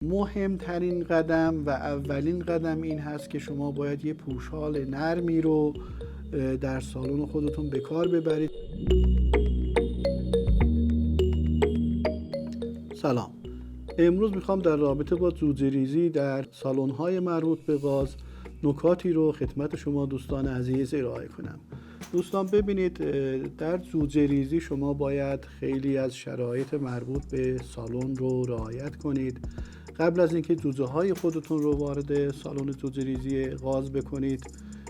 مهمترین قدم و اولین قدم این هست که شما باید یه پوشال نرمی رو در سالن خودتون به کار ببرید. سلام، امروز میخوام در رابطه با جوجه ریزی در سالن‌های مربوط به گاز نکاتی رو خدمت شما دوستان عزیز ارائه کنم. دوستان ببینید، در جوجه ریزی شما باید خیلی از شرایط مربوط به سالن رو رعایت کنید. قبل از اینکه جوجه های خودتون رو وارد سالن جوجه ریزی گاز بکنید،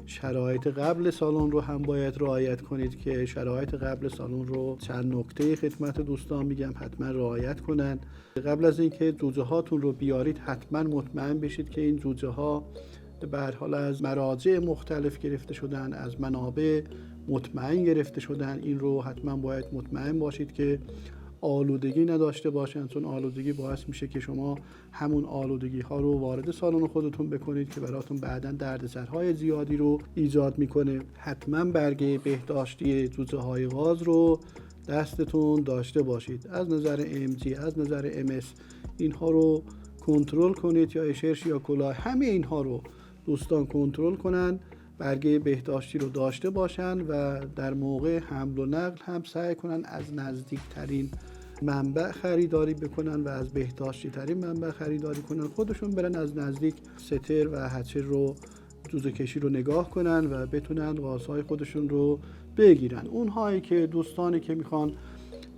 شرایط قبل سالن رو هم باید رعایت کنید که شرایط قبل سالن رو چند نکته خدمت دوستان میگم حتما رعایت کنن. قبل از اینکه جوجه هاتون رو بیارید حتما مطمئن بشید که این جوجه ها به هر حال از مراجع مختلف گرفته شدن، از منابع مطمئن گرفته شدن. این رو حتما باید مطمئن باشید که آلودگی نداشته باشن، چون آلودگی باعث میشه که شما همون آلودگی ها رو وارد سالن خودتون بکنید که براتون بعداً دردسرهای زیادی رو ایجاد میکنه. حتما برگه بهداشتی جوجه های گاز رو دستتون داشته باشید. از نظر MG، از نظر MS اینها رو کنترل کنید، یا اشرش یا کلاه، همه اینها رو دوستان کنترل کنن، برگه بهداشتی رو داشته باشن و در موقع حمل و نقل هم سعی کنن از نزدیکترین منبع خریداری بکنن و از بهداشتی ترین منبع خریداری کنن. خودشون برن از نزدیک ستر و هچر رو، جوجه کشی رو نگاه کنن و بتونن گازهای خودشون رو بگیرن. اونهایی که دوستانی که میخوان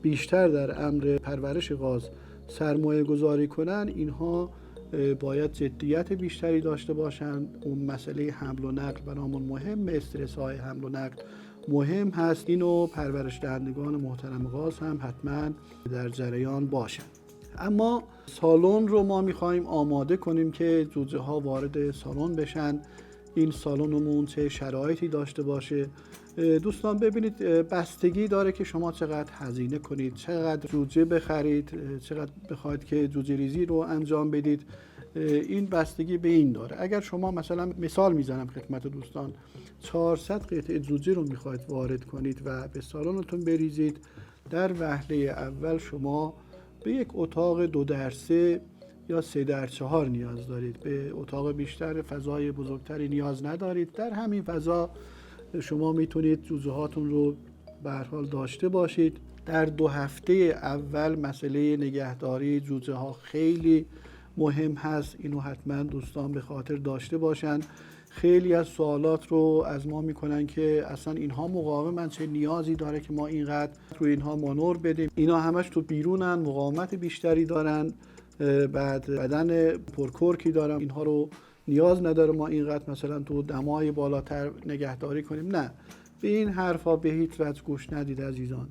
بیشتر در امر پرورش گاز سرمایه گذاری کنن، اینها باید جدیت بیشتری داشته باشن. اون مسئله حمل و نقل برامون مهم، استرس های حمل و نقل مهم هست. اینو پرورش دهندگان محترم گاز هم حتما در جریان باشن. اما سالن رو ما میخوایم آماده کنیم که جوجه ها وارد سالن بشن. این سالنمون چه شرایطی داشته باشه؟ دوستان ببینید، بستگی داره که شما چقدر هزینه کنید، چقدر جوجه بخرید، چقدر بخواید که جوجه ریزی رو انجام بدید. این بستگی به این داره. اگر شما مثلا، مثال میزنم خدمت دوستان، 400 قطعه جوجه رو میخواید وارد کنید و به سالنتون بریزید، در وهله اول شما به یک اتاق 2x3 یا 3x4 نیاز دارید. به اتاق بیشتر، فضای بزرگتری نیاز ندارید. در همین فضا شما میتونید جوجه هاتون رو به هر حال داشته باشید. در 2 هفته اول مسئله نگهداری جوجه ها خیلی مهم هست. اینو حتما دوستان به خاطر داشته باشن. خیلی از سوالات رو از ما میکنن که اصلا اینها مقاومن، چه نیازی داره که ما اینقدر روی اینها مانور بدیم؟ اینا همش تو بیرونن، مقاومت بیشتری دارن، بعد بدن پرکرکی دارن، اینها رو نیاز نداره ما اینقدر مثلا تو دمای بالاتر نگهداری کنیم. نه، به این حرفا به هیچ وجه گوش ندید عزیزان.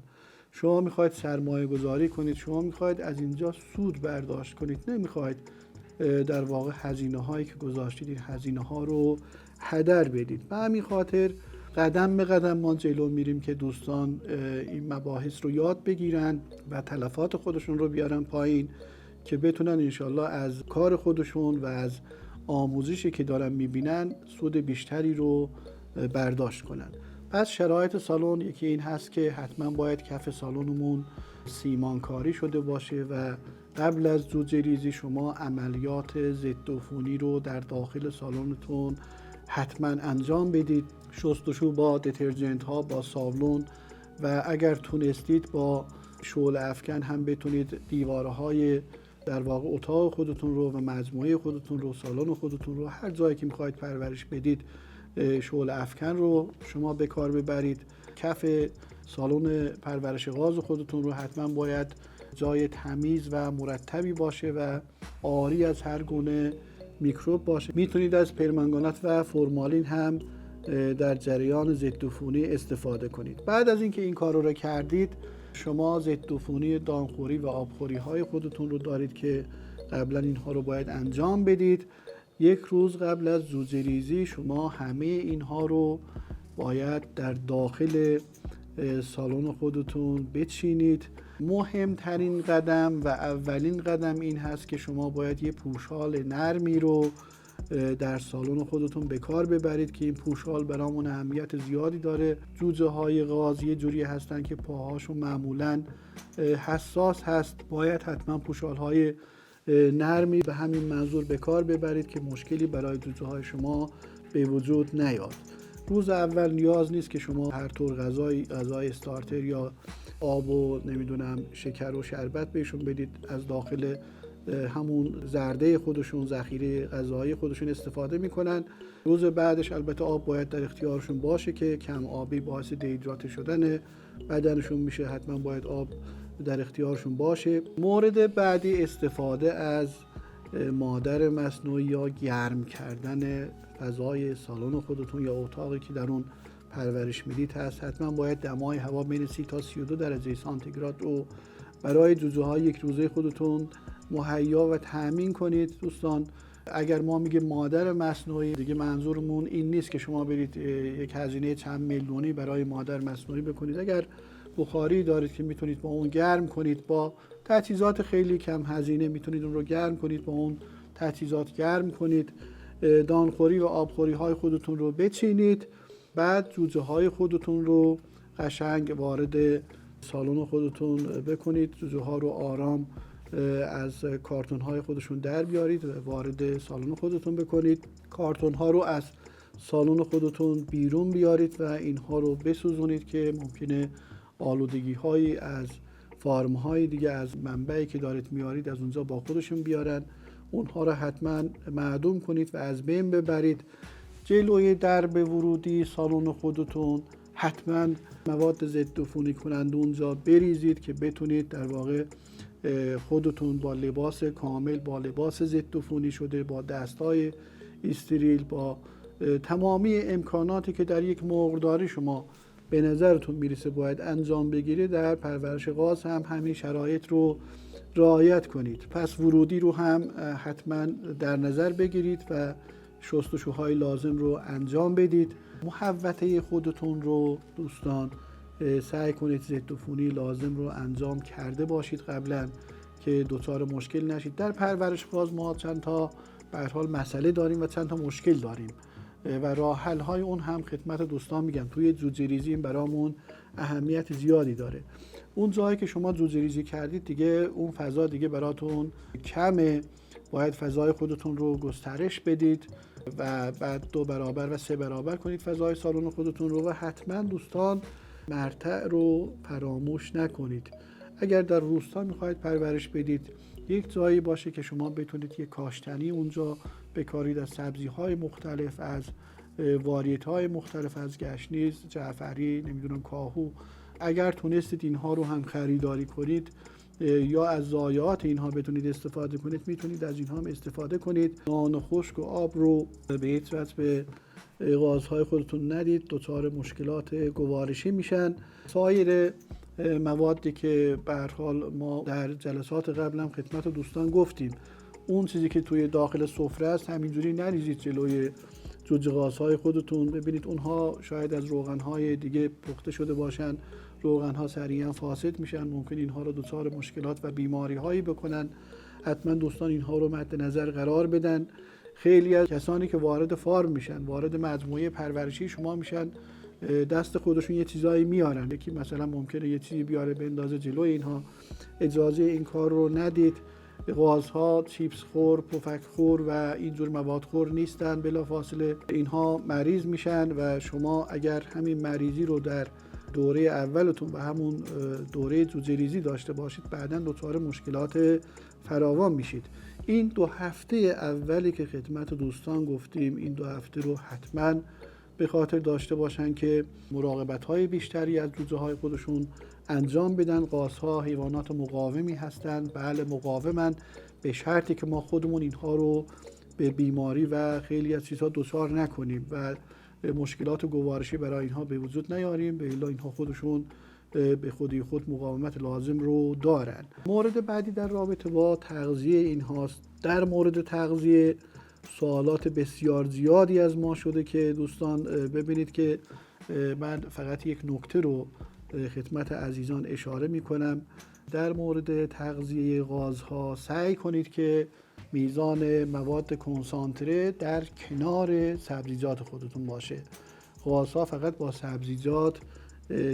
شما میخواید سرمایه گذاری کنید، شما میخواید از اینجا سود برداشت کنید، نمیخواید در واقع هزینه هایی که گذاشتید این هزینه ها رو هدر بدید. به همین خاطر قدم به قدم ما جلو میریم که دوستان این مباحث رو یاد بگیرن و تلفات خودشون رو بیارن پایین که بتونن انشالله از کار خودشون و از آموزشی که دارن میبینن سود بیشتری رو برداشت کنن. پس شرایط سالن یکی این هست که حتما باید کف سالنمون سیمانکاری شده باشه و قبل از جوجه ریزی شما عملیات ضد عفونی رو در داخل سالنتون حتما انجام بدید. شستشو با دترجنت ها، با صابون و اگر تونستید با شعله افکن هم بتونید دیوارهای در واقع اتاق خودتون رو و مجموعه خودتون رو، سالن خودتون رو، هر جایی که میخواید پرورش بدید شعله افکن رو شما به کار ببرید. کف سالن پرورش گاز خودتون رو حتما باید جای تمیز و مرتبی باشه و عاری از هر گونه میکروب باشه. میتونید از پرمنگانات و فرمالین هم در جریان ضد عفونی استفاده کنید. بعد از اینکه این کار رو کردید، شما ضد عفونی دانخوری و آبخوری های خودتون رو دارید که قبلا اینها رو باید انجام بدید. یک روز قبل از جوجه ریزی شما همه اینها رو باید در داخل سالن خودتون بچینید. مهمترین قدم و اولین قدم این هست که شما باید یه پوشال نرمی رو در سالن خودتون به کار ببرید که این پوشال برامون اهمیت زیادی داره. جوجه های گاز یه جوری هستن که پاهاشون معمولاً حساس هست. باید حتما پوشال های نرمی به همین منظور به کار ببرید که مشکلی برای جوجه‌های شما به وجود نیاد. روز اول نیاز نیست که شما هر طور غذای استارتر یا آب و شکر و شربت بهشون بدید. از داخل همون زرده خودشون، ذخیره غذایی خودشون استفاده میکنن. روز بعدش البته آب باید در اختیارشون باشه که کم آبی باعث دیهیدراته شدن بدنشون میشه. حتما باید آب در اختیارشون باشه. مورد بعدی استفاده از مادر مصنوعی یا گرم کردن فضای سالن خودتون یا اتاقی که در اون پرورش میدید هست. حتما باید دمای هوا بین 30 تا 32 درجه سانتیگراد رو برای جوجه‌های یک روزه خودتون مهیا و تأمین کنید. دوستان، اگر ما میگیم مادر مصنوعی، دیگه منظورمون این نیست که شما برید یک هزینه چند میلیونی برای مادر مصنوعی بکنید. اگر بخاری دارید که میتونید با اون گرم کنید، با تجهیزات خیلی کم هزینه میتونید اون رو گرم کنید، با اون تجهیزات گرم کنید. دانخوری و آبخوری های خودتون رو بچینید. بعد جوجه های خودتون رو قشنگ وارد سالن خودتون بکنید. جوجه ها رو آرام از کارتون های خودشون در بیارید و وارد سالن خودتون بکنید. کارتون ها رو از سالن خودتون بیرون بیارید و اینها رو بسوزونید که ممکنه آلودگی هایی از فارم های دیگه، از منبعی که دارید میارید، از اونجا با خودشون بیارن. اونها رو حتما معدوم کنید و از بین ببرید. جلوی درب ورودی سالن خودتون حتما مواد ضد عفونی کننده اونجا بریزید که بتونید در واقع خودتون با لباس کامل، با لباس ضد عفونی شده، با دستای استریل، با تمامی امکاناتی که در یک مرغداری شما به نظرتون میرسه باید انجام بگیرید، در پرورش قاز هم همین شرایط رو رعایت کنید. پس ورودی رو هم حتما در نظر بگیرید و شستشوهای لازم رو انجام بدید. محوطه خودتون رو دوستان سعی کنید ضد عفونی لازم رو انجام کرده باشید قبلا که دچار مشکل نشید. در پرورش قاز ما چند تا به هر حال مسئله داریم و چند تا مشکل داریم و راه حل های اون هم خدمت دوستان میگم. توی جوجه ریزی برامون اهمیت زیادی داره. اون جایی که شما جوجه ریزی کردید دیگه اون فضا دیگه براتون کمه، باید فضای خودتون رو گسترش بدید و بعد 2 برابر و 3 برابر کنید فضای سالن خودتون رو. و حتما دوستان مرتع رو فراموش نکنید. اگر در روستا میخواید پرورش بدید، یک جایی باشه که شما بتونید یک کاشتنی اونجا بکارید از سبزی‌های مختلف، از واریت‌های مختلف، از گشنیز، جعفری، کاهو. اگر تونستید اینها رو هم خریداری کنید یا از ضایعات اینها بتونید استفاده کنید، میتونید از اینها هم استفاده کنید. نان خشک و آب رو به هیچ وجه به غازهای خودتون ندید، دچار مشکلات گوارشی میشن. سایر موادی که به هر حال ما در جلسات قبل هم خدمت دوستان گفتیم، اون چیزی که توی داخل سفره است همینجوری نریزید جلوی جوجه غازهای خودتون. ببینید اونها شاید از روغنهای دیگه پخته شده باشن، روغنها سریعا فاسد میشن، ممکن اینها رو دچار مشکلات و بیماری هایی بکنن. حتما دوستان اینها رو مد نظر قرار بدن. خیلی از کسانی که وارد فارم میشن، وارد مجموعه پرورشی شما میشن، دست خودشون یه چیزایی میارن. یکی مثلا ممکنه یه چیزی بیاره بندازه جلوی اینها، اجازه این کار رو ندید. غازها چیپس خور، پفک خور و اینجور مواد خور نیستن. بلافاصله اینها مریض میشن و شما اگر همین مریضی رو در دوره اولتون و همون دوره جوجه ریزی داشته باشید، بعداً دچار مشکلات فراوان میشید. این 2 هفته اولی که خدمت دوستان گفتیم، این 2 هفته رو حتماً به خاطر داشته باشن که مراقبت‌های بیشتری از جوجه‌های خودشون انجام بدن. غازها حیوانات مقاومی هستند، بله مقاومن، به شرطی که ما خودمون اینها رو به بیماری و خیلی از چیزها دچار نکنیم و مشکلات گوارشی برای اینها به وجود نیاریم. به الا اینها خودشون به خودی خود مقاومت لازم رو دارن. مورد بعدی در رابطه با تغذیه اینهاست. در مورد تغذیه سوالات بسیار زیادی از ما شده که دوستان ببینید که من فقط یک نکته رو خدمت عزیزان اشاره می کنم. در مورد تغذیه غازها سعی کنید که میزان مواد کنسانتره در کنار سبزیجات خودتون باشه. غازها فقط با سبزیجات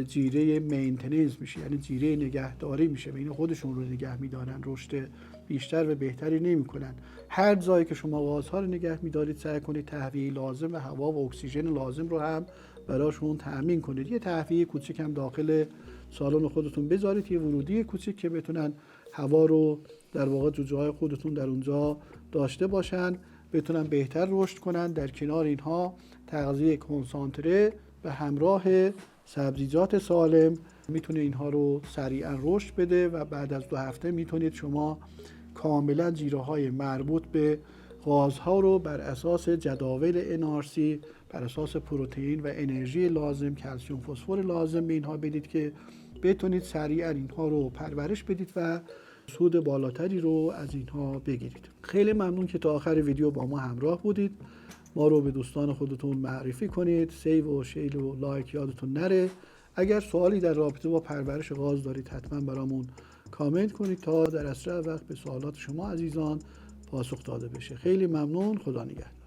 جیره مینتیننس میشه، یعنی جیره نگهداری میشه، بین خودشون رو نگه میدارن، رشد بیشتر و بهتری نمی‌کنن. هر جایی که شما غازها رو نگه می‌دارید سعی کنید تهویه لازم و هوا و اکسیژن لازم رو هم براشون تأمین کنید. یه تهویه کوچیک هم داخل سالن خودتون بذارید، یه ورودی کوچیک که بتونن هوا رو در واقع جوجه‌های خودتون در اونجا داشته باشن، بتونن بهتر رشد کنن. در کنار اینها تغذیه کنسانتره و همراه سبزیجات سالم میتونه اینها رو سریعا رشد بده و بعد از 2 هفته میتونید شما کاملا جیره‌های مربوط به غازها رو بر اساس جداول NRC، بر اساس پروتئین و انرژی لازم، کلسیم فسفر لازم به اینها بدید که بتونید سریعا اینها رو پرورش بدید و سود بالاتری رو از اینها بگیرید. خیلی ممنون که تا آخر ویدیو با ما همراه بودید. ما رو به دوستان خودتون معرفی کنید. سیو و شیر و لایک یادتون نره. اگر سوالی در رابطه با پرورش غاز دارید حتما برامون کامنت کنید تا در اسرع وقت به سوالات شما عزیزان پاسخ داده بشه. خیلی ممنون. خدا نگهدار.